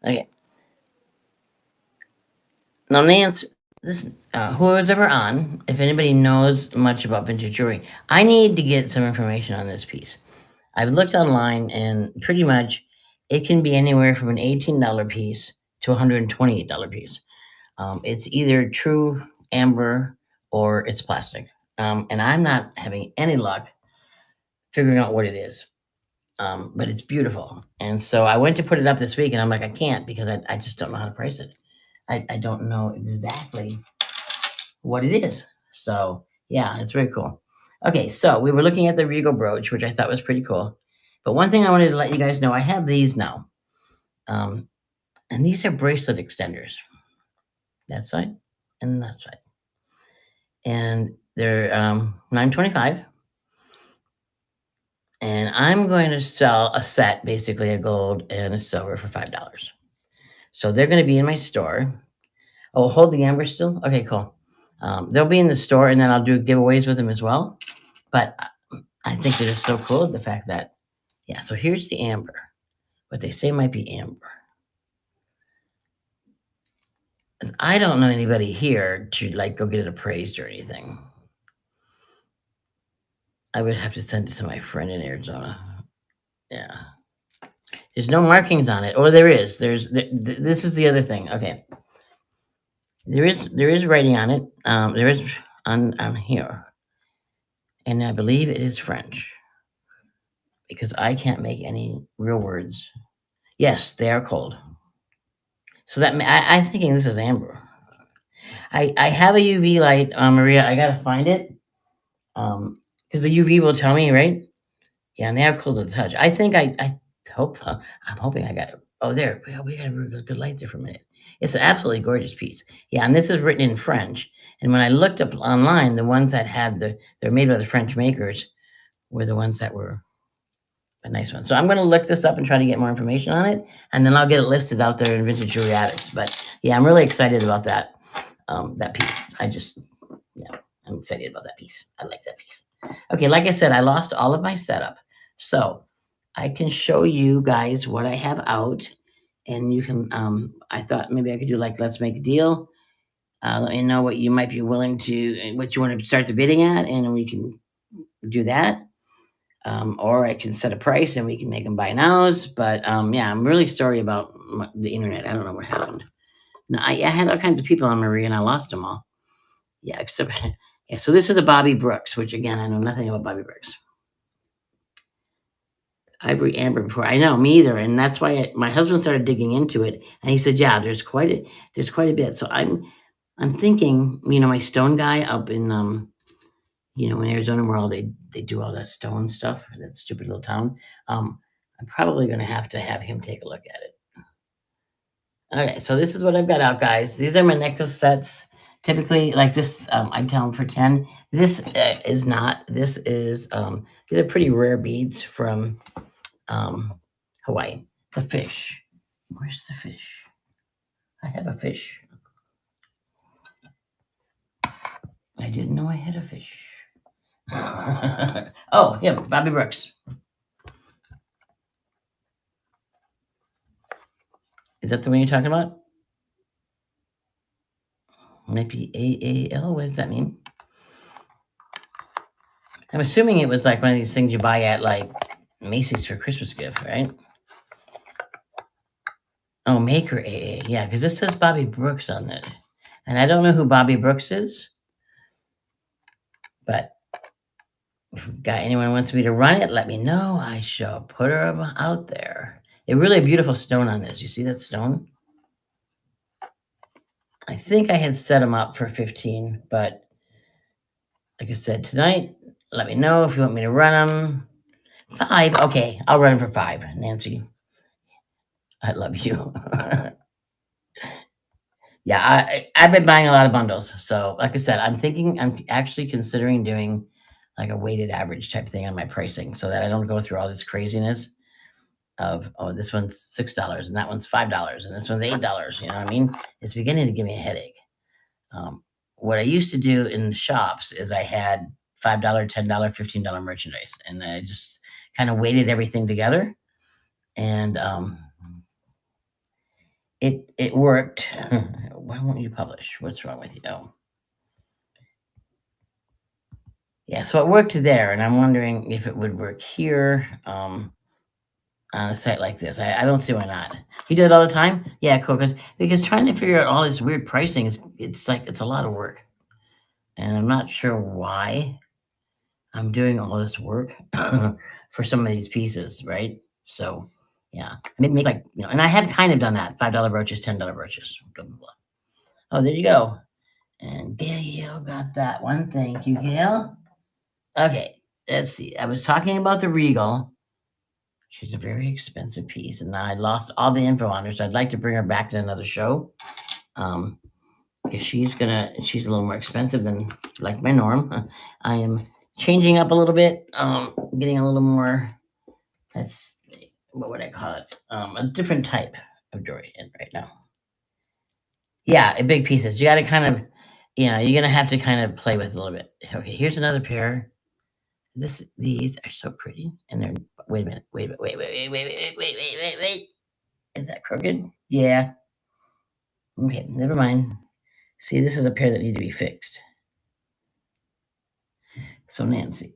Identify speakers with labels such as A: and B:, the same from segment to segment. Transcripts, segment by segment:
A: Okay. Now, Nance, this whoever's ever on, if anybody knows much about vintage jewelry, I need to get some information on this piece. I've looked online, and pretty much it can be anywhere from an $18 piece to a $128 piece. It's either true amber or it's plastic. And I'm not having any luck figuring out what it is. But it's beautiful. And so I went to put it up this week, and I'm like, I can't because I just don't know how to price it. I don't know exactly what it is. So yeah, it's very cool. Okay, so we were looking at the Regal brooch, which I thought was pretty cool. But one thing I wanted to let you guys know, I have these now. Um, and these are bracelet extenders. That side and that side. And they're 925. And I'm going to sell a set, basically a gold and a silver for $5. So they're going to be in my store. Oh, hold the amber still? Okay, cool. They'll be in the store, and then I'll do giveaways with them as well. But I think they're just so cool. The fact that, yeah, so here's the amber. What they say might be amber. I don't know anybody here to like go get it appraised or anything. I would have to send it to my friend in Arizona. Yeah. There's no markings on it. Or there is. This is the other thing. Okay. There is writing on it. There is on here. And I believe it is French. Because I can't make any real words. Yes, they are cold. So I'm thinking this is amber. I have a UV light, Maria. I gotta find it. Because the UV will tell me, right? Yeah, and they are cool to the touch. I think I hope I'm hoping I got it. Oh, there we got a really good light there for a minute. It's an absolutely gorgeous piece. Yeah, and this is written in French. And when I looked up online, the ones that had they're made by the French makers were the ones that were a nice one. So I'm going to look this up and try to get more information on it, and then I'll get it listed out there in Vintage Jewelry Addicts. But yeah, I'm really excited about that piece. Yeah, I'm excited about that piece. I like that piece. Okay, like I said, I lost all of my setup, so I can show you guys what I have out, and you can. I thought maybe I could do like let's make a deal. Let me know what you might be willing to, what you want to start the bidding at, and we can do that. Or I can set a price and we can make them buy nows. But yeah, I'm really sorry about the internet. I don't know what happened. No, I had all kinds of people on Marie and I lost them all. Yeah, except yeah. So this is the Bobby Brooks, which again I know nothing about Bobby Brooks. Ivory amber before. I know me either, and that's why my husband started digging into it, and he said, "Yeah, there's quite a bit." So I'm thinking, my stone guy up in in Arizona where all they do all that stone stuff, that stupid little town. I'm probably going to have him take a look at it. Okay, so this is what I've got out, guys. These are my necklace sets. Typically, like this, I tell them for 10. This is not. This is these are pretty rare beads from Hawaii. The fish. Where's the fish? I have a fish. I didn't know I had a fish. Oh, yeah, Bobby Brooks. Is that the one you're talking about? Might be AAL. What does that mean? I'm assuming it was like one of these things you buy at like Macy's for Christmas gift, right? Oh, Maker AA. Yeah, because this says Bobby Brooks on it. And I don't know who Bobby Brooks is, but if got anyone wants me to run it, let me know. I shall put her out there. A really beautiful stone on this. You see that stone? I think I had set them up for 15, but like I said, tonight, let me know if you want me to run them. 5. Okay, I'll run them for 5, Nancy. I love you. Yeah, I've been buying a lot of bundles. So, like I said, I'm actually considering doing like a weighted average type thing on my pricing so that I don't go through all this craziness of, oh, this one's $6 and that one's $5 and this one's $8. You know what I mean? It's beginning to give me a headache. What I used to do in the shops is I had $5, $10, $15 merchandise, and I just kind of weighted everything together. And it worked. Why won't you publish? What's wrong with you? Oh, yeah. So it worked there, and I'm wondering if it would work here on a site like this. I don't see why not. You do it all the time? Yeah, cool. Because trying to figure out all this weird pricing is it's a lot of work, and I'm not sure why I'm doing all this work for some of these pieces, right? So, yeah, I mean, make like and I have kind of done that: $5 brooches, $10 brooches. Blah, blah, blah. Oh, there you go. And Gail got that one. Thank you, Gail. Okay, let's see. I was talking about the Regal. She's a very expensive piece, and now I lost all the info on her. So I'd like to bring her back to another show. Um, because she's a little more expensive than like my norm. I am changing up a little bit, getting a little more. That's what would I call it? A different type of jewelry in right now. Yeah, big pieces. You got to kind of, you're gonna have to kind of play with it a little bit. Okay, here's another pair. These are so pretty, and they're. Wait a minute. Wait. Is that crooked? Yeah. Okay, never mind. See, this is a pair that need to be fixed. So Nancy.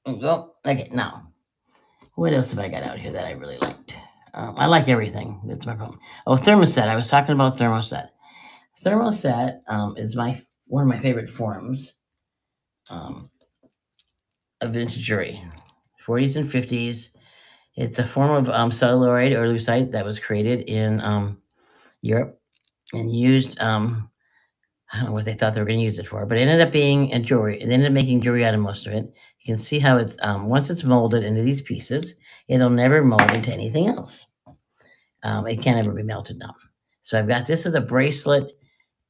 A: Go. Okay, now what else have I got out here that I really liked? I like everything. That's my problem. Oh, Thermoset. I was talking about Thermoset. Thermoset is one of my favorite forms um, of vintage jewelry, 40s and 50s. It's a form of celluloid or lucite that was created in Europe and used. I don't know what they thought they were going to use it for, but it ended up being a jewelry. They ended up making jewelry out of most of it. You can see how it's once it's molded into these pieces, it'll never mold into anything else. It can't ever be melted down. So I've got this as a bracelet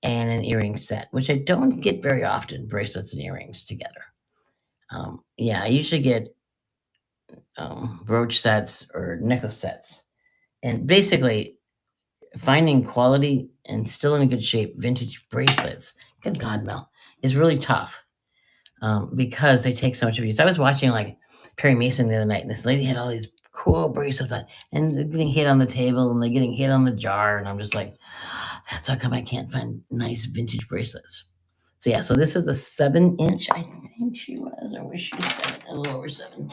A: and an earring set, which I don't get very often, bracelets and earrings together. Yeah, I usually get brooch sets or necklace sets. And basically, finding quality and still in good shape vintage bracelets, good God, Mel, is really tough because they take so much abuse. I was watching like Perry Mason the other night, and this lady had all these cool bracelets on, and they're getting hit on the table and they're getting hit on the jar, and I'm just like, that's how come I can't find nice vintage bracelets. So yeah, so this is a 7-inch, I think she was, or was she 7? A little over 7.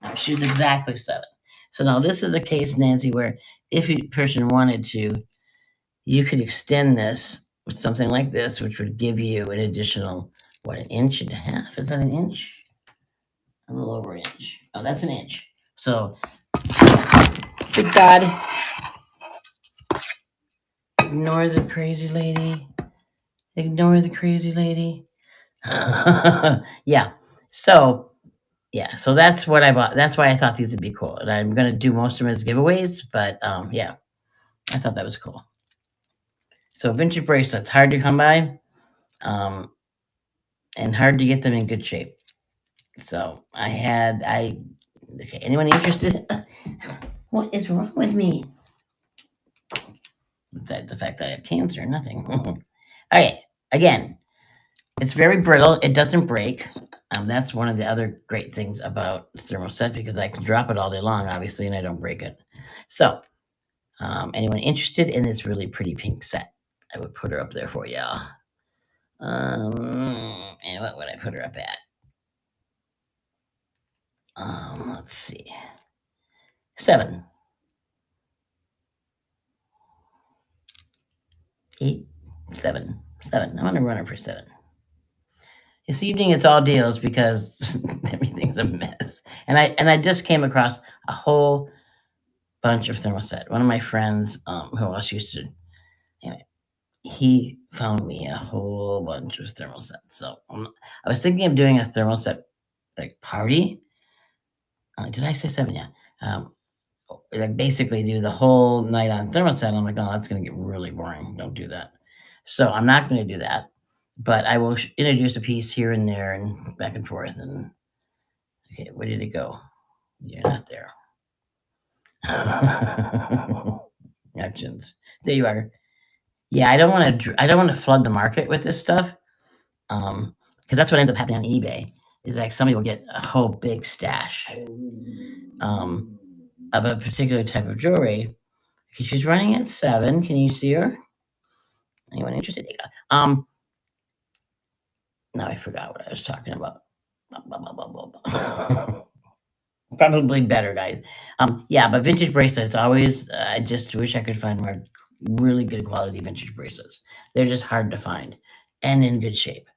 A: No, she's exactly 7. So now this is a case, Nancy, where if a person wanted to, you could extend this with something like this, which would give you an additional, what, an inch and a half? Is that an inch? A little over an inch. Oh, that's an inch. So, good God, ignore the crazy lady. Ignore the crazy lady. Yeah. So, yeah. So that's what I bought. That's why I thought these would be cool. And I'm going to do most of them as giveaways. But yeah, I thought that was cool. So, vintage bracelets, hard to come by um, and hard to get them in good shape. So okay, anyone interested? What is wrong with me? Besides the fact that I have cancer, nothing. Okay, again, it's very brittle. It doesn't break. That's one of the other great things about Thermoset because I can drop it all day long, obviously, and I don't break it. So, anyone interested in this really pretty pink set? I would put her up there for y'all. And what would I put her up at? Let's see. 7. 8, 7, 7. I'm gonna run it for 7. This evening it's all deals because everything's a mess. And I just came across a whole bunch of Thermoset. One of my friends, who else used to, anyway, he found me a whole bunch of Thermoset. So I was thinking of doing a Thermoset like party. Did I say 7? Yeah. Like basically do the whole night on Thermoset. I'm like, oh, that's gonna get really boring. Don't do that. So I'm not going to do that, but I will introduce a piece here and there and back and forth. And okay, where did it go? You're not there. Actions. There you are. Yeah, I don't want to. I don't want to flood the market with this stuff, because that's what ends up happening on eBay. Is like somebody will get a whole big stash, of a particular type of jewelry, Okay, she's running at 7. Can you see her? Anyone interested? Now I forgot what I was talking about. Probably better, guys. Yeah, but vintage bracelets always. I just wish I could find more really good quality vintage bracelets. They're just hard to find and in good shape.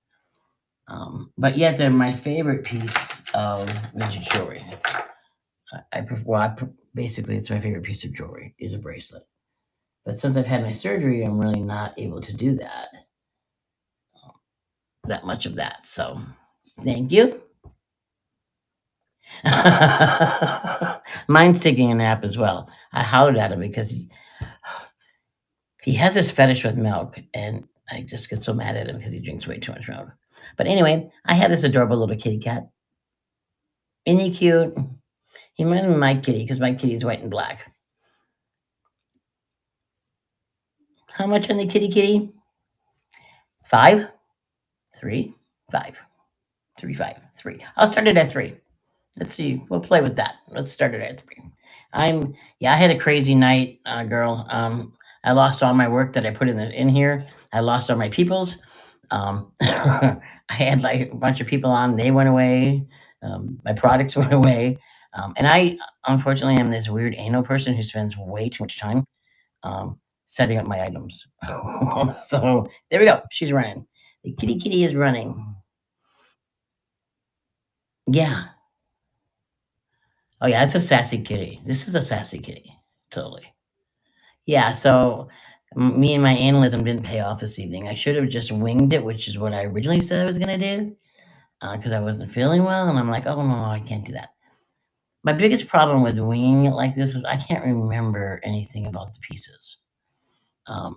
A: But yet they're my favorite piece of vintage jewelry. Basically it's my favorite piece of jewelry is a bracelet. But since I've had my surgery, I'm really not able to do that much of that. So thank you. Mine's taking a nap as well. I hollered at him because he has this fetish with milk, and I just get so mad at him because he drinks way too much milk. But anyway, I have this adorable little kitty cat. Isn't he cute? He reminds me of my kitty because my kitty is white and black. How much on the kitty kitty? 5, 3, 5, 3, 5, 3. I'll start it at 3. Let's see. We'll play with that. Let's start it at 3. Yeah, I had a crazy night, girl. I lost all my work that I put in here. I lost all my peoples. I had like a bunch of people on. They went away. My products went away. And I, unfortunately, am this weird anal person who spends way too much time setting up my items. So there we go. She's running. The kitty kitty is running. Yeah. Oh yeah, it's a sassy kitty. This is a sassy kitty. Totally. Yeah. So me and my analyzm didn't pay off this evening. I should have just winged it, which is what I originally said I was gonna do, because I wasn't feeling well, and I'm like, oh no, I can't do that. My biggest problem with winging it like this is I can't remember anything about the pieces.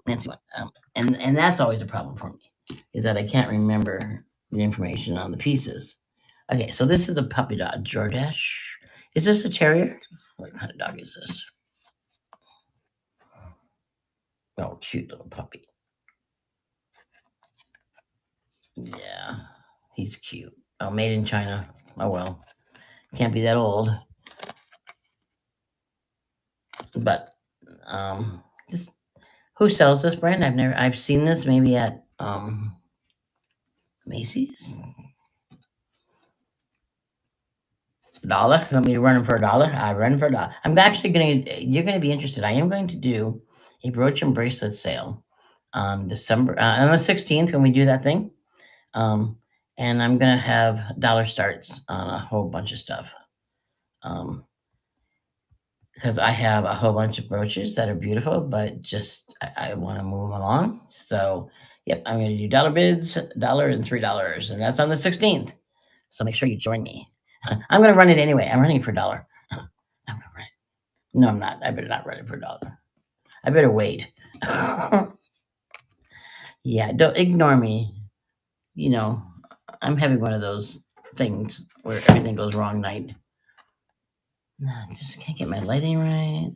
A: Nancy, and that's always a problem for me, is that I can't remember the information on the pieces. Okay, so this is a puppy dog, Jordache. Is this a terrier? What kind of dog is this? Oh, cute little puppy. Yeah, he's cute. Oh, made in China. Oh well, can't be that old. But this, who sells this brand? I've seen this maybe at Macy's. $1. You want me to run them for $1? I run for $1. I'm actually gonna. You're gonna be interested. I am going to do a brooch and bracelet sale on December on the 16th when we do that thing. Um, and I'm gonna have dollar starts on a whole bunch of stuff. Um, because I have a whole bunch of brooches that are beautiful, but just I want to move them along. So, yep, I'm going to do dollar bids, dollar and $3, and that's on the 16th. So make sure you join me. I'm going to run it anyway. I'm running it for $1. I'm going to run it. No, I'm not. I better not run it for $1. I better wait. Yeah, don't ignore me. You know, I'm having one of those things where everything goes wrong night. I just can't get my lighting right.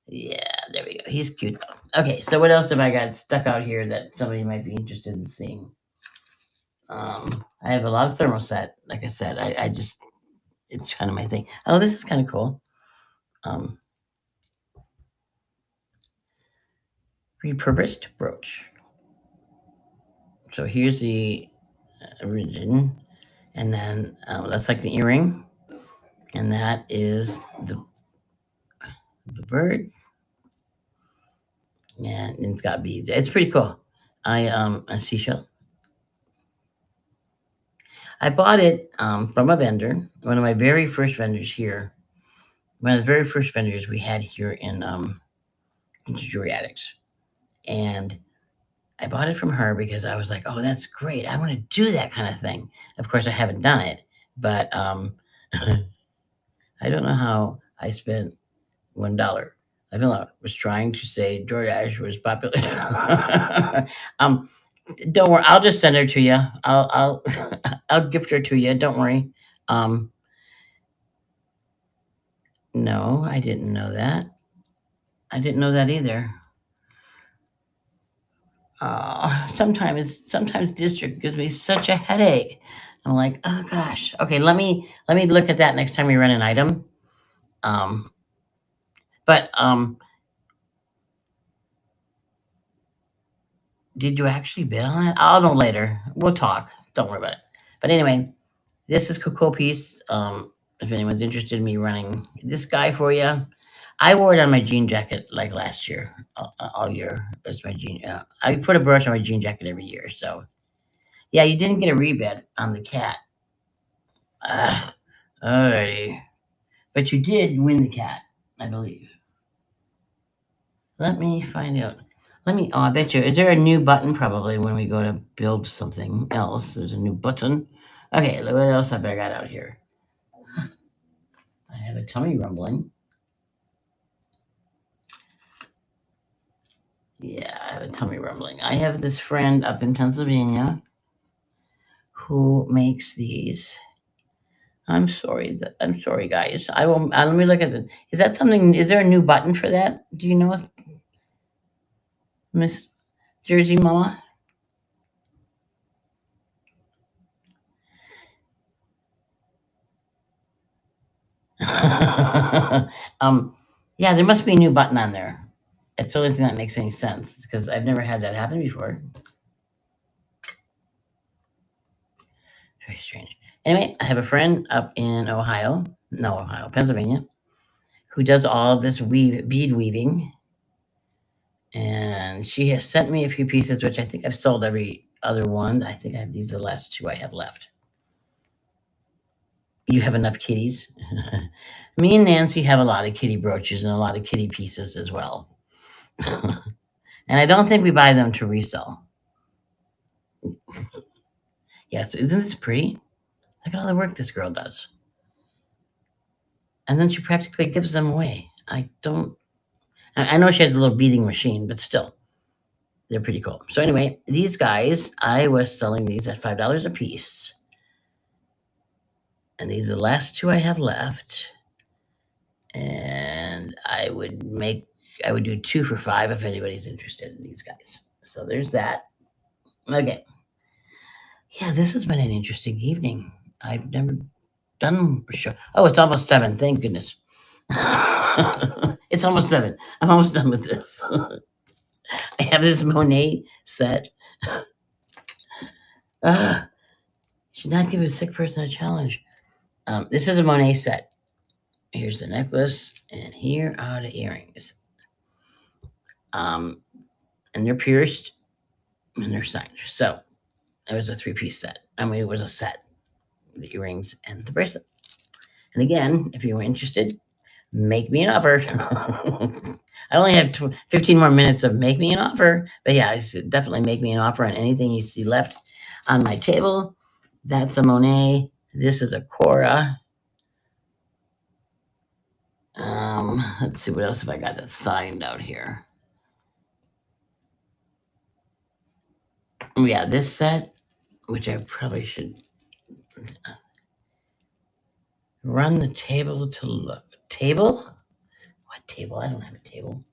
A: Yeah, there we go. He's cute. Okay, so what else have I got stuck out here that somebody might be interested in seeing? I have a lot of thermoset. Like I said, I just it's kind of my thing. Oh, this is kind of cool. Um, repurposed brooch. So here's the origin, and then that's like the earring, and that is the bird, and it's got beads. It's pretty cool. A seashell. I bought it from a vendor, one of my very first vendors here. One of the very first vendors we had here in Jewelry Addicts. And I bought it from her because I was like, oh, that's great. I want to do that kind of thing. Of course, I haven't done it, but I don't know how I spent $1. I don't know. I was trying to say DoorDash was popular. um, don't worry. I'll just send her to you. I'll I'll gift her to you. Don't worry. Um, no, I didn't know that. I didn't know that either. Sometimes district gives me such a headache. I'm like, oh gosh. Okay, let me look at that next time we run an item. Um, but Did you actually bid on it? I'll know later. We'll talk. Don't worry about it. But anyway, this is Cocoa Piece. If anyone's interested in me running this guy for you, I wore it on my jean jacket like last year, all year. It's my jean. I put a brooch on my jean jacket every year. So yeah, you didn't get a rebid on the cat. Alrighty, but you did win the cat, I believe. Let me find out. Let me. Oh, I bet you. Is there a new button? Probably when we go to build something else. There's a new button. Okay, what else have I got out here? I have a tummy rumbling. Yeah, I have a tummy rumbling. I have this friend up in Pennsylvania who makes these. I'm sorry, guys. I will. Let me look at it. Is that something? Is there a new button for that? Do you know, Miss Jersey Mama? um, yeah, there must be a new button on there. It's the only thing that makes any sense because I've never had that happen before. Very strange. Anyway, I have a friend up in Pennsylvania, who does all of this bead weaving, and she has sent me a few pieces, which I think I've sold every other one. I think I have these are the last two I have left. You have enough kitties. Me and Nancy have a lot of kitty brooches and a lot of kitty pieces as well. And I don't think we buy them to resell. Yes, isn't this pretty? Look at all the work this girl does. And then she practically gives them away. I know she has a little beading machine, but still, they're pretty cool. So anyway, these guys, I was selling these at $5 a piece. And these are the last two I have left. And I would do two for $5 if anybody's interested in these guys. So there's that. Okay. Yeah, this has been an interesting evening. I've never done a show. Oh, it's almost 7. Thank goodness. It's almost 7. I'm almost done with this. I have this Monet set. Should not give a sick person a challenge. This is a Monet set. Here's the necklace, and here are the earrings. Um, and they're pierced, and they're signed. So it was a 3-piece set. I mean, it was a set. The earrings and the bracelet. And again, if you were interested, make me an offer. I only have 15 more minutes of make me an offer. But yeah, you should definitely make me an offer on anything you see left on my table. That's a Monet. This is a Cora. Let's see what else have I got that's signed out here. Oh yeah, this set, which I probably should run the table to look. Table? What table? I don't have a table.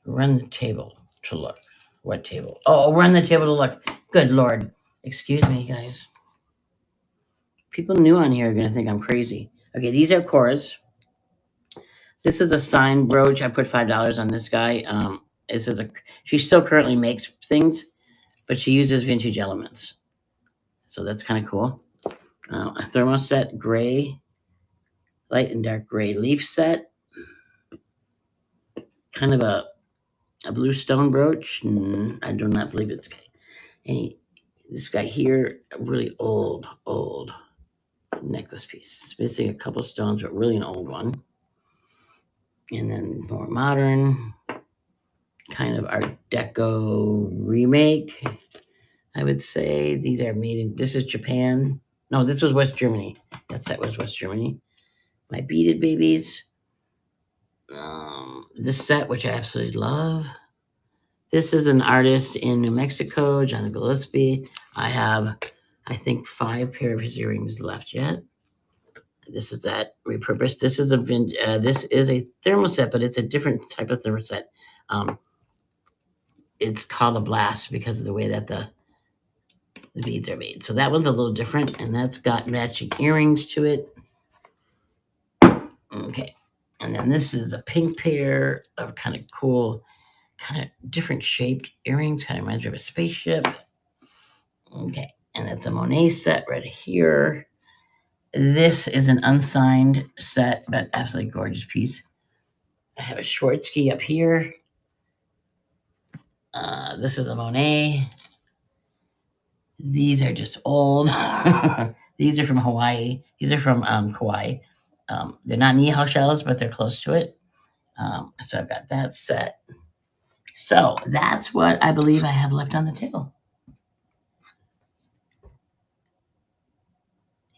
A: Run the table to look. What table? Oh, run the table to look. Good Lord. Excuse me, guys. People new on here are going to think I'm crazy. Okay, these are Cora's. This is a signed brooch. I put $5 on this guy. This is she still currently makes things, but she uses vintage elements. So that's kind of cool. A Thermoset gray, light and dark gray leaf set. Kind of a blue stone brooch. I do not believe it's any. This guy here, a really old necklace piece. It's missing a couple stones, but really an old one. And then more modern, kind of Art Deco remake. I would say these are made in. This is Japan. No, this was West Germany. That was West Germany. My beaded babies. This set, which I absolutely love. This is an artist in New Mexico, John Gillespie. I have, I think, 5 pair of his earrings left yet. This is that repurposed. This is a thermoset, but it's a different type of thermoset. It's called a blast because of the way that the beads are made. So that one's a little different, and that's got matching earrings to it. Okay, and then this is a pink pair of kind of cool kind of different shaped earrings. Kind of reminds me of a spaceship. Okay, and it's a Monet set right here. This is an unsigned set, but absolutely gorgeous piece. I have a Schwartzky up here. This is a Monet. These are just old. These are from Hawaii. These are from Kauai. They're not Nihao shells, but they're close to it. So I've got that set. So that's what I believe I have left on the table.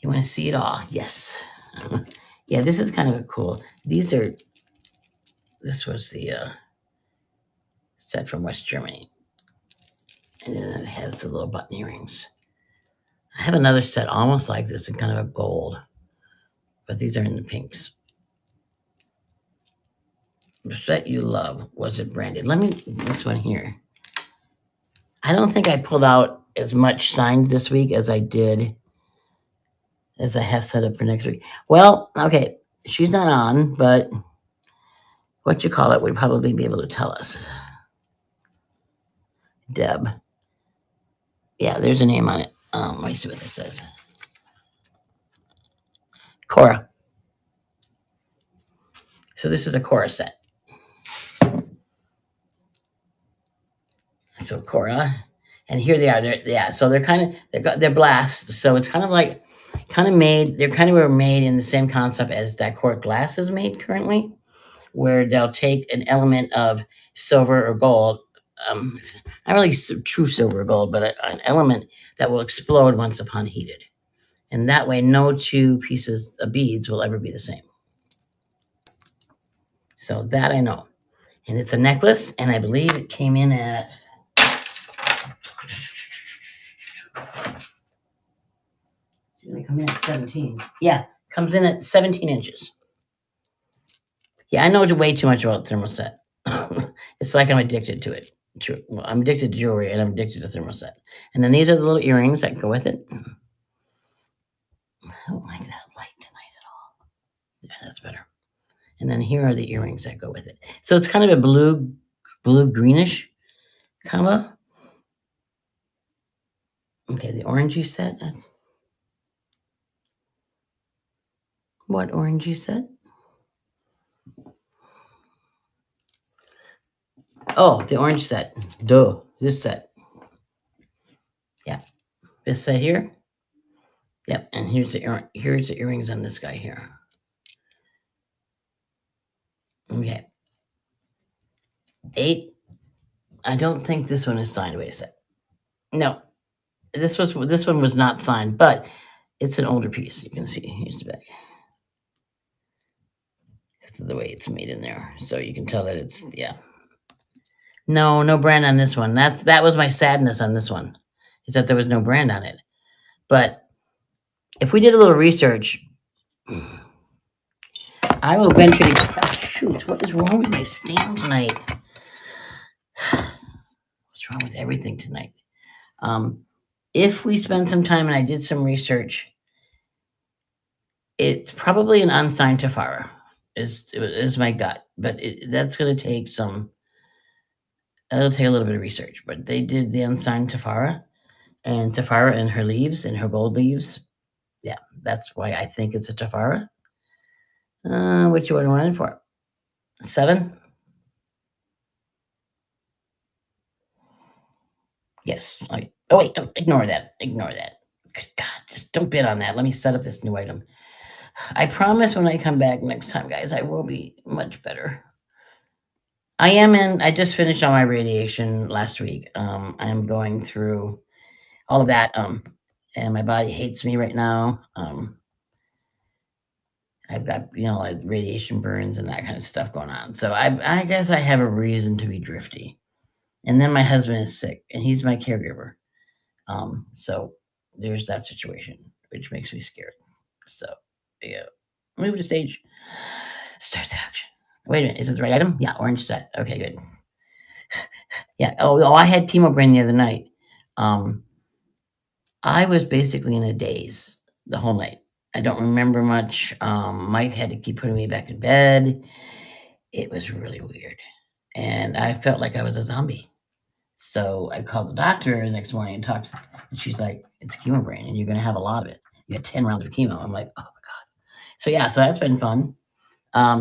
A: You want to see it all? Yes. Yeah, this is kind of a cool. These are. This was the set from West Germany, and then it has the little button earrings. I have another set almost like this in kind of a gold, but these are in the pinks. The set you love, was it branded? Let me, this one here. I don't think I pulled out as much signed this week as I have set up for next week. Well, okay, she's not on, but what you call it would probably be able to tell us. Deb. Yeah, there's a name on it. Let me see what this says. Cora. So this is a Cora set. So Cora, and here they are. So they're blast. So it's kind of like, made. They're kind of were made in the same concept as Dichroic glass is made currently, where they'll take an element of silver or gold, not really true silver or gold, but an element that will explode once upon heated, and that way no two pieces of beads will ever be the same. So that I know, and it's a necklace, and I believe it came in at. They come in at 17. Yeah, comes in at 17 inches. Yeah, I know way too much about Thermoset. It's like I'm addicted to it. Well, I'm addicted to jewelry, and I'm addicted to Thermoset. And then these are the little earrings that go with it. I don't like that light tonight at all. Yeah, that's better. And then here are the earrings that go with it. So it's kind of a blue greenish combo. Okay, the orangey set. What orangey set? Oh, the orange set. Duh. This set. Yeah. This set here. Yep. And here's the earrings on this guy here. Okay. 8. I don't think this one is signed. Wait a sec. No. This one was not signed, but it's an older piece. You can see. Here's the back. Because of the way it's made in there. So you can tell that it's, yeah. No brand on this one. That was my sadness on this one, is that there was no brand on it. But if we did a little research, I will venture to. Oh, shoot, what is wrong with my stand tonight? What's wrong with everything tonight? If we spend some time and I did some research, it's probably an unsigned Tafara. Is my gut, but that's going to take some. It'll take a little bit of research, but they did the unsigned Tafara, and Tafara and her leaves and her gold leaves. Yeah, that's why I think it's a Tafara. What you want to run in for? 7? Yes. Oh wait, ignore that. Ignore that. God, just don't bid on that. Let me set up this new item. I promise when I come back next time, guys, I will be much better. I just finished all my radiation last week. I am going through all of that. And my body hates me right now. I've got, like radiation burns and that kind of stuff going on. So I guess I have a reason to be drifty. And then my husband is sick and he's my caregiver. So there's that situation, which makes me scared. So yeah, move to stage. Start the action. Wait a minute, is it the right item? Yeah, orange set. Okay, good. Yeah. Oh, I had chemo brain the other night. I was basically in a daze the whole night. I don't remember much. Mike had to keep putting me back in bed. It was really weird. and I felt like I was a zombie. So I called the doctor the next morning and talked, and she's like, "It's chemo brain, and you're going to have a lot of it. You had 10 rounds of chemo." I'm like, "Oh." So yeah, so that's been fun.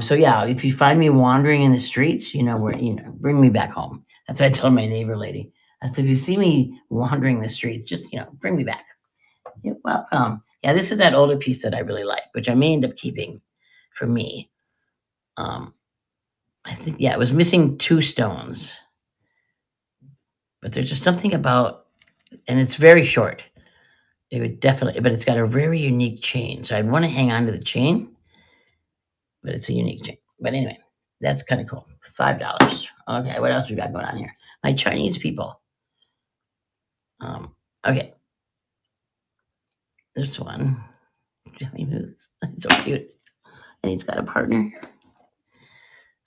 A: So yeah, if you find me wandering in the streets, where bring me back home. That's what I told my neighbor lady. I said, if you see me wandering the streets, just bring me back. You're welcome. Yeah, this is that older piece that I really like, which I may end up keeping for me. Um, I think yeah, it was missing two stones, but there's just something about, and it's very short. It would definitely, but it's got a very unique chain. So I'd want to hang on to the chain, but it's a unique chain. But anyway, that's kind of cool. $5. Okay, what else we got going on here? My Chinese people. Okay, this one. Johnny Moves. He's so cute, and he's got a partner.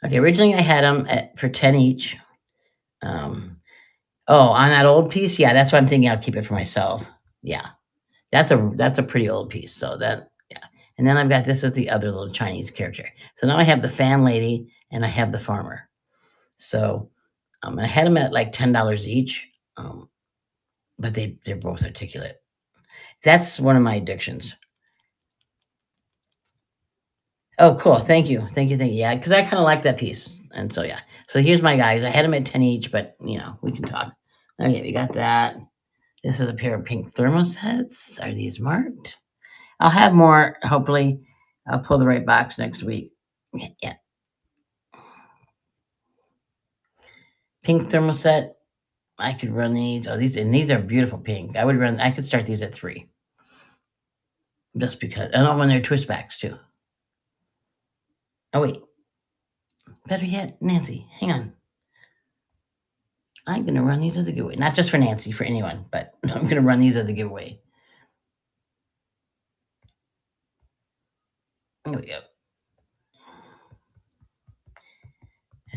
A: Okay, originally I had them for 10 each. Um, oh, on that old piece, yeah, that's what I'm thinking. I'll keep it for myself. Yeah, that's a pretty old piece. So that yeah, and then I've got this as the other little Chinese character. So now I have the fan lady and I have the farmer. So I had them at like $10 each, but they're both articulate. That's one of my addictions. Oh, cool. Thank you. Thank you. Thank you. Yeah, because I kind of like that piece. And so, yeah. So here's my guys. I had them at 10 each, but, we can talk. Okay, we got that. This is a pair of pink thermosets. Are these marked? I'll have more, hopefully. I'll pull the right box next week. Yeah. Pink thermoset. I could run these. Oh, these are beautiful pink. I could start these at 3. Just because. I know when they're twist backs, too. Oh, wait. Better yet, Nancy, hang on. I'm going to run these as a giveaway. Not just for Nancy, for anyone, but I'm going to run these as a giveaway. There we go.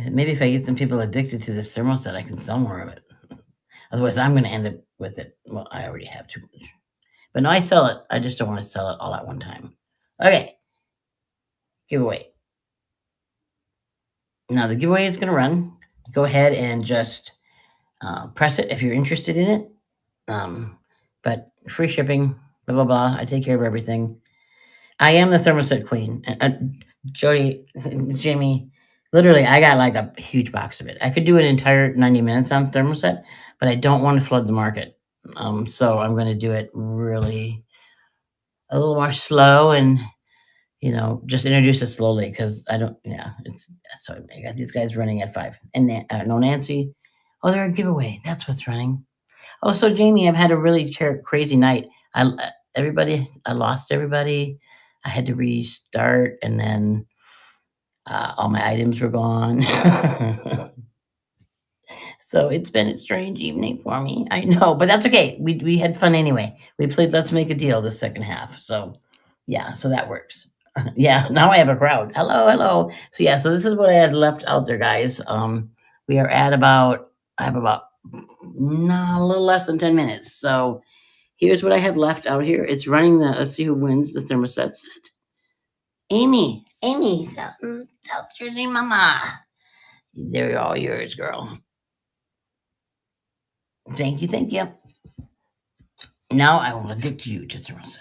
A: Maybe if I get some people addicted to this thermoset, I can sell more of it. Otherwise, I'm going to end up with it. Well, I already have too much. But no, I sell it. I just don't want to sell it all at one time. Okay. Giveaway. Now, the giveaway is going to run. Go ahead and just press it if you're interested in it. But free shipping, blah, blah, blah. I take care of everything. I am the thermoset queen. Jody, Jamie, literally, I got like a huge box of it. I could do an entire 90 minutes on thermoset, but I don't want to flood the market. So I'm going to do it really a little more slow and, just introduce it slowly because I don't, yeah. So I got these guys running at 5. And no, Nancy. Oh, they're a giveaway. That's what's running. Oh, so Jamie, I've had a really crazy night. I lost everybody. I had to restart, and then all my items were gone. So it's been a strange evening for me. I know, but that's okay. We had fun anyway. We played Let's Make a Deal the second half. So yeah, so that works. Yeah, now I have a crowd. Hello, hello. So yeah, so this is what I had left out there, guys. We are at I have about a little less than 10 minutes. So here's what I have left out here. It's running let's see who wins the thermostat set. Amy, South Jersey mama. They're all yours, girl. Thank you, thank you. Now I will addict you to thermostat.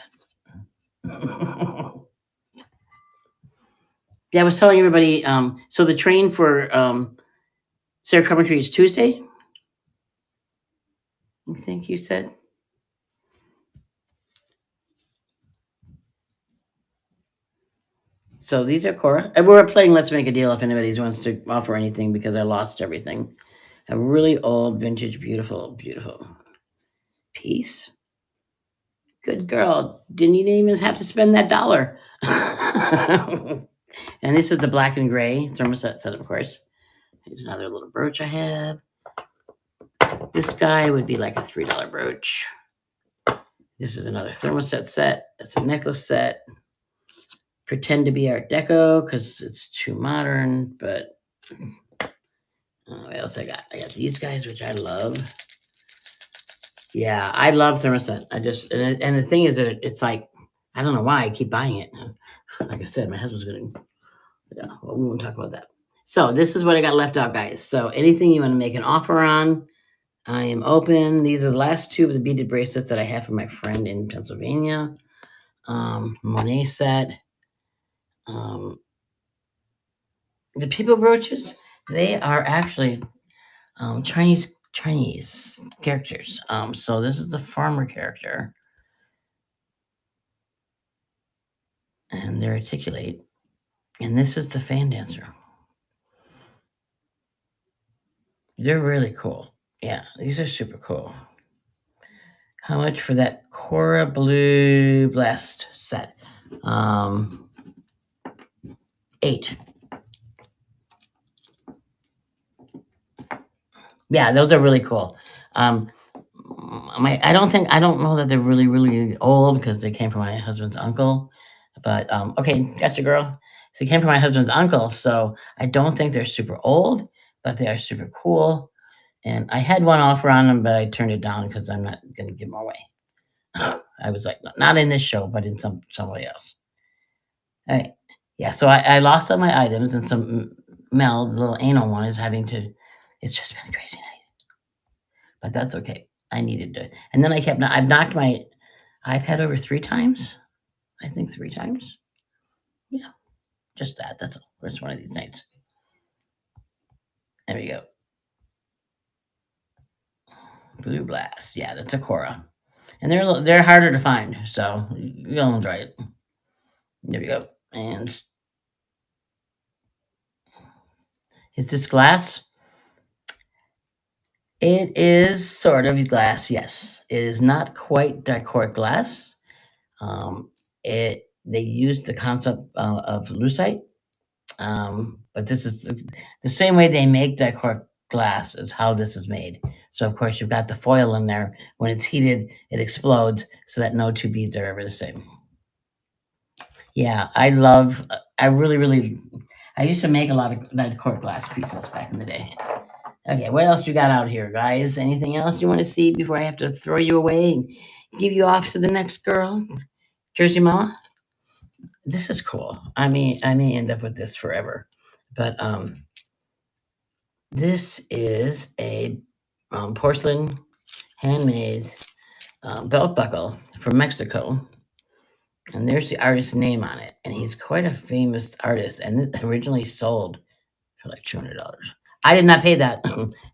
A: Yeah, I was telling everybody, so the train for Sarah Coventry is Tuesday? I think you said? So these are Cora. And we're playing Let's Make a Deal if anybody wants to offer anything because I lost everything. A really old, vintage, beautiful, beautiful piece. Good girl. Didn't you even have to spend that dollar? And this is the black and gray thermoset set, of course. Here's another little brooch I have. This guy would be like a $3 brooch. This is another thermoset set. It's a necklace set. Pretend to be Art Deco because it's too modern, but what else I got? I got these guys, which I love. Yeah, I love thermoset. And the thing is that it's like, I don't know why I keep buying it. Like I said, my husband's going to, yeah, well, we won't talk about that. So this is what I got left out, guys. So anything you want to make an offer on, I am open. These are the last two of the beaded bracelets that I have from my friend in Pennsylvania. Monet set. Um, the people brooches, they are actually Chinese characters. So this is the farmer character, and they're articulate, and this is the fan dancer. They're really cool. Yeah, these are super cool. How much for that Cora Blue Blast set? 8. Yeah, those are really cool. Um, I don't know that they're really old because they came from my husband's uncle. But okay, gotcha, girl. So they came from my husband's uncle, so I don't think they're super old, but they are super cool. And I had one offer on them, but I turned it down because I'm not going to give them away. I was like, not in this show, but in somebody else. All right. Yeah, so I lost all my items, and some Mel, the little anal one, is having to. It's just been a crazy night, but that's okay. I needed to, and then I've knocked my iPad over 3 times. I think 3 times. Yeah, just that. That's all. It's one of these nights. There we go. Blue Blast. Yeah, that's a Cora, and they're harder to find, so you'll enjoy it. There we go. And is this glass? It is sort of glass. Yes, it is not quite dichroic glass. It They use the concept of lucite, but this is the same way they make dichroic glass is how this is made. So of course you've got the foil in there. When it's heated, it explodes so that no two beads are ever the same. Yeah, I love. I really. I used to make a lot of dichroic glass pieces back in the day. Okay, what else you got out here, guys? Anything else you want to see before I have to throw you away and give you off to the next girl? Jersey Mama? This is cool. I may end up with this forever. But this is a porcelain handmade belt buckle from Mexico. And there's the artist's name on it. And he's quite a famous artist. And it originally sold for like $200. I did not pay that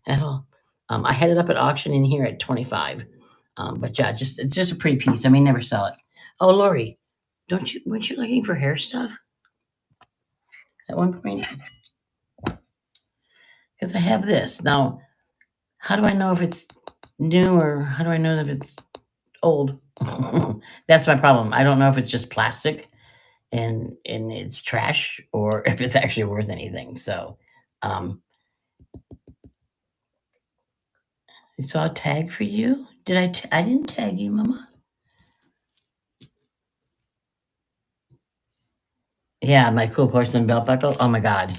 A: at all. I had it up at auction in here at 25. But yeah, it's just a pretty piece. I may never sell it. Oh, Lori, weren't you looking for hair stuff at one point? Because I have this now. How do I know if it's new or how do I know if it's old? That's my problem. I don't know if it's just plastic and it's trash or if it's actually worth anything. So, um, I saw a tag for you. Did I didn't tag you, Mama. Yeah, my cool porcelain belt buckle. Oh my god.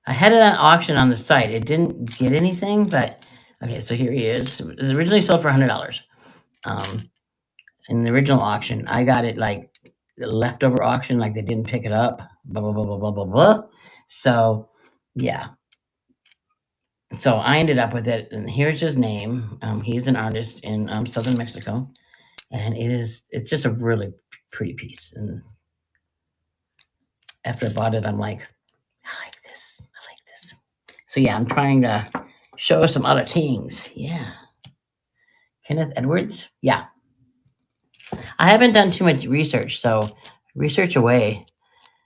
A: I had it on auction on the site. It didn't get anything, but okay, so here he is. It was originally sold for $100. Um, in the original auction, I got it like leftover auction, like they didn't pick it up. Blah blah blah blah blah blah blah. So yeah, so I ended up with it, and here's his name. He's an artist in southern Mexico, and it's just a really pretty piece. And after I bought it, I'm like, I like this. I like this. So yeah, I'm trying to show some other things. Yeah, Kenneth Edwards. Yeah, I haven't done too much research, so research away.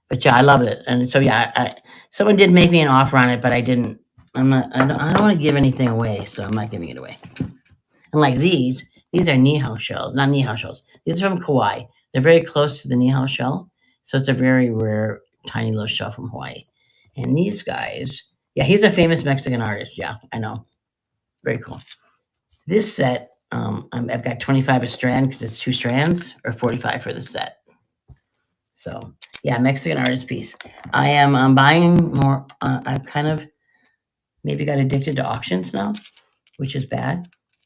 A: But yeah, I love it, and so yeah, someone did make me an offer on it, but I didn't. I don't want to give anything away, so I'm not giving it away. And like these are Nihao shells, not Nihao shells. These are from Kauai. They're very close to the Nihao shell, so it's a very rare, tiny little shell from Hawaii. And these guys, yeah, he's a famous Mexican artist. Yeah, I know, very cool. This set, I've got 25 a strand because it's 2 strands, or 45 for the set. So yeah, Mexican artist piece. I am buying more. I've kind of maybe got addicted to auctions now, which is bad.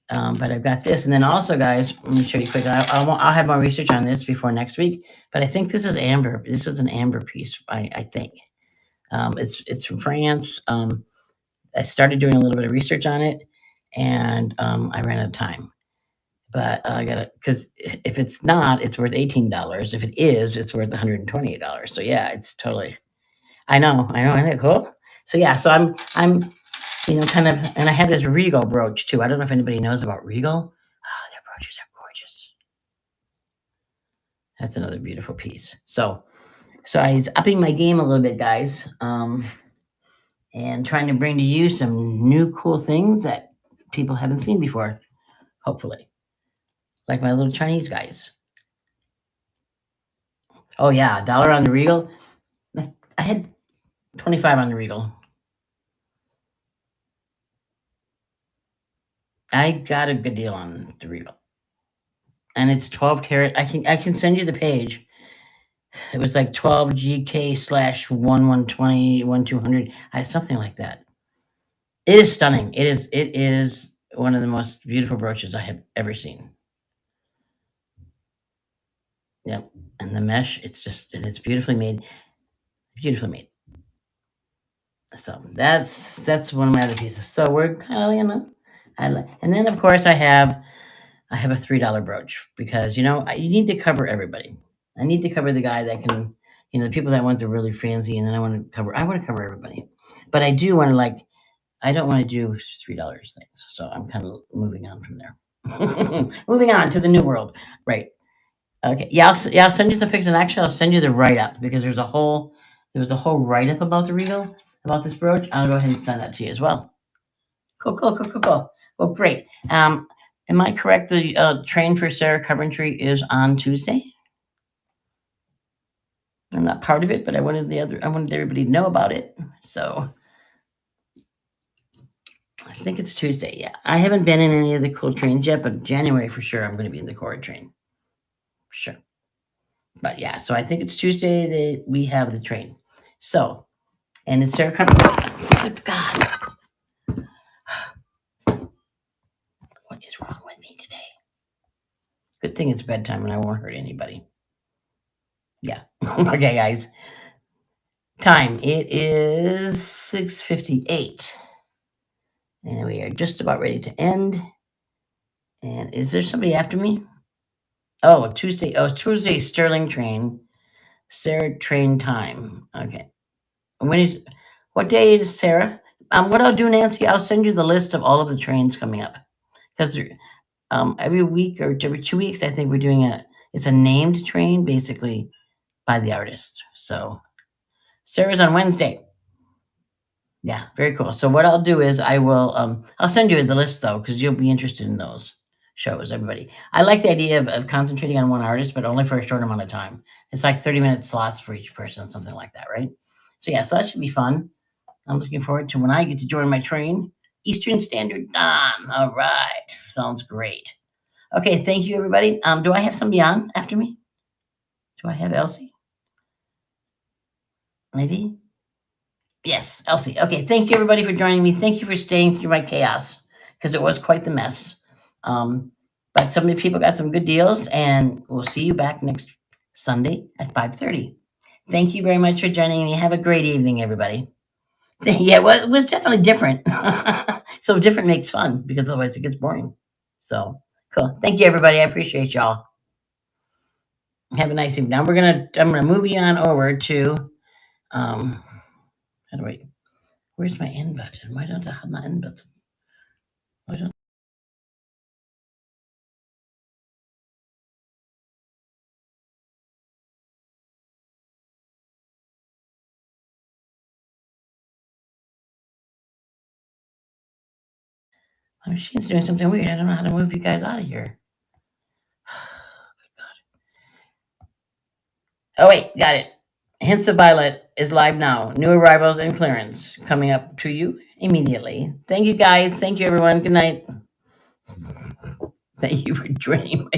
A: But I've got this, and then also, guys, let me show you quick. I'll have more research on this before next week. But I think this is amber. This is an amber piece. I think. It's from France. I started doing a little bit of research on it, and I ran out of time. But I got to because if it's not, it's worth $18. If it is, it's worth $128. So yeah, it's totally. I know, isn't it cool? So yeah, so I'm kind of, and I have this Regal brooch too. I don't know if anybody knows about Regal. Oh, their brooches are gorgeous. That's another beautiful piece. So I was upping my game a little bit, guys, and trying to bring to you some new cool things that people haven't seen before. Hopefully, like my little Chinese guys. Oh yeah, a dollar on the Regal. I had 25 on the Regal. I got a good deal on the Regal, and it's 12 karat. I can send you the page. It was like 12 GK slash 1/120 1/200, something like that. It is stunning. It is one of the most beautiful brooches I have ever seen. Yep, and the mesh, and it's beautifully made, beautifully made. So that's one of my other pieces. So we're kind of and then of course I have a $3 brooch because you need to cover everybody. I need to cover the guy that can, the people that want the really fancy, and then I want to cover everybody. But I do want to I don't want to do $3 things, so I'm kind of moving on from there. Moving on to the new world, right? Okay, yeah, I'll send you some pics, and actually, I'll send you the write up because there was a whole write up about the Regal, about this brooch. I'll go ahead and send that to you as well. Cool, cool, cool, cool, cool. Well, great. Am I correct? The train for Sarah Coventry is on Tuesday. I'm not part of it, but I wanted everybody to know about it. So I think it's Tuesday. Yeah, I haven't been in any of the cool trains yet, but January for sure. I'm going to be in the Cora train for sure. But yeah, so I think it's Tuesday that we have the train. So, and it's Sarah Coventry. Good God, what is wrong with me today? Good thing it's bedtime and I won't hurt anybody. Yeah. Okay, guys. Time. It is 6:58, and we are just about ready to end. And is there somebody after me? Oh, Tuesday. Oh, it's Tuesday. Sterling train. Sarah train time. Okay. When is? What day is Sarah? What I'll do, Nancy, I'll send you the list of all of the trains coming up because every week or every 2 weeks, I think we're doing it's a named train basically by the artist. So Sarah's on Wednesday. Yeah, very cool. So what I'll do is I'll send you the list though because you'll be interested in those shows. Everybody, I like the idea of concentrating on one artist, but only for a short amount of time. It's like 30-minute slots for each person, something like that, right? So yeah, so that should be fun. I'm looking forward to when I get to join my train. Eastern Standard Time. All right, sounds great. Okay, thank you, everybody. Do I have somebody on after me? Do I have Elsie? Maybe. Yes, Elsie. Okay, thank you everybody for joining me. Thank you for staying through my chaos because it was quite the mess. Um, but some of the people got some good deals, and we'll see you back next Sunday at 5:30. Thank you very much for joining me. Have a great evening, everybody. Yeah, well, it was definitely different. So different makes fun because otherwise it gets boring. So cool. Thank you, everybody. I appreciate y'all. Have a nice evening. Now I'm gonna move you on over to um. How do I? Where's my end button? Why don't I have my end button? Why don't my machine's doing something weird? I don't know how to move you guys out of here. Oh wait, got it. Hints of Violet is live now. New arrivals and clearance coming up to you immediately. Thank you guys. Thank you everyone. Good night. Thank you for joining my